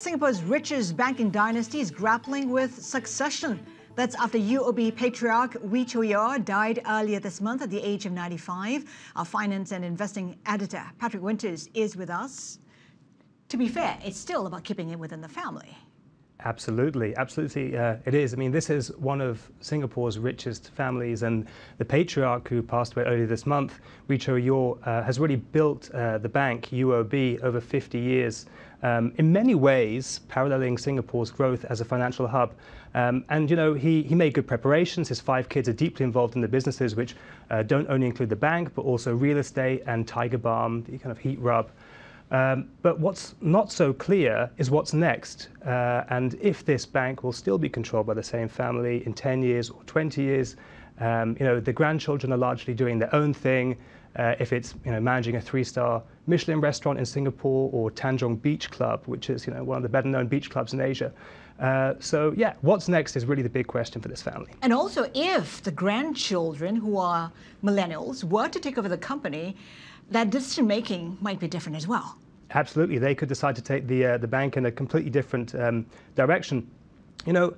Singapore's richest banking dynasty is grappling with succession. That's after UOB patriarch Wee Cho Yaw died earlier this month at the age of 95. Our finance and investing editor, Patrick Winters, is with us. To be fair, it's still about keeping it within the family. Absolutely, absolutely, it is. I mean, this is one of Singapore's richest families, and the patriarch who passed away earlier this month, Wee Cho Yaw, has really built the bank, UOB, over 50 years, in many ways paralleling Singapore's growth as a financial hub. And, you know, he made good preparations. His 5 kids are deeply involved in the businesses, which don't only include the bank, but also real estate and Tiger Balm, the kind of heat rub. But what's not so clear is what's next, and if this bank will still be controlled by the same family in 10 years or 20 years. You know, the grandchildren are largely doing their own thing. If it's, you know, managing a 3-star Michelin restaurant in Singapore or Tanjong Beach Club, which is, you know, one of the better-known beach clubs in Asia. So yeah, what's next is really the big question for this family. And also, if the grandchildren, who are millennials, were to take over the company, that decision-making might be different as well. Absolutely, they could decide to take the bank in a completely different direction. You know,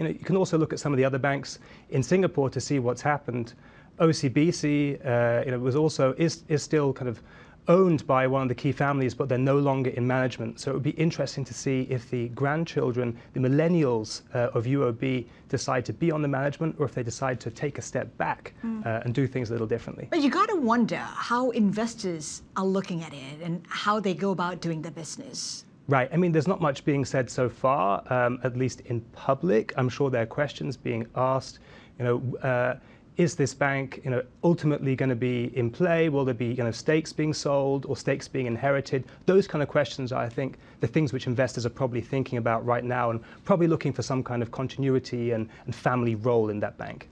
you can also look at some of the other banks in Singapore to see what's happened. OCBC, you know, is still kind of owned by one of the key families, but they're no longer in management. So it would be interesting to see if the grandchildren, the millennials of UOB, decide to be on the management, or if they decide to take a step back and do things a little differently. But you got to wonder how investors are looking at it and how they go about doing their business. Right. I mean, there's not much being said so far, at least in public. I'm sure there are questions being asked. You know, is this bank, you know, ultimately going to be in play? Will there be, you know, stakes being sold or stakes being inherited? Those kind of questions are, I think, the things which investors are probably thinking about right now, and probably looking for some kind of continuity and family role in that bank.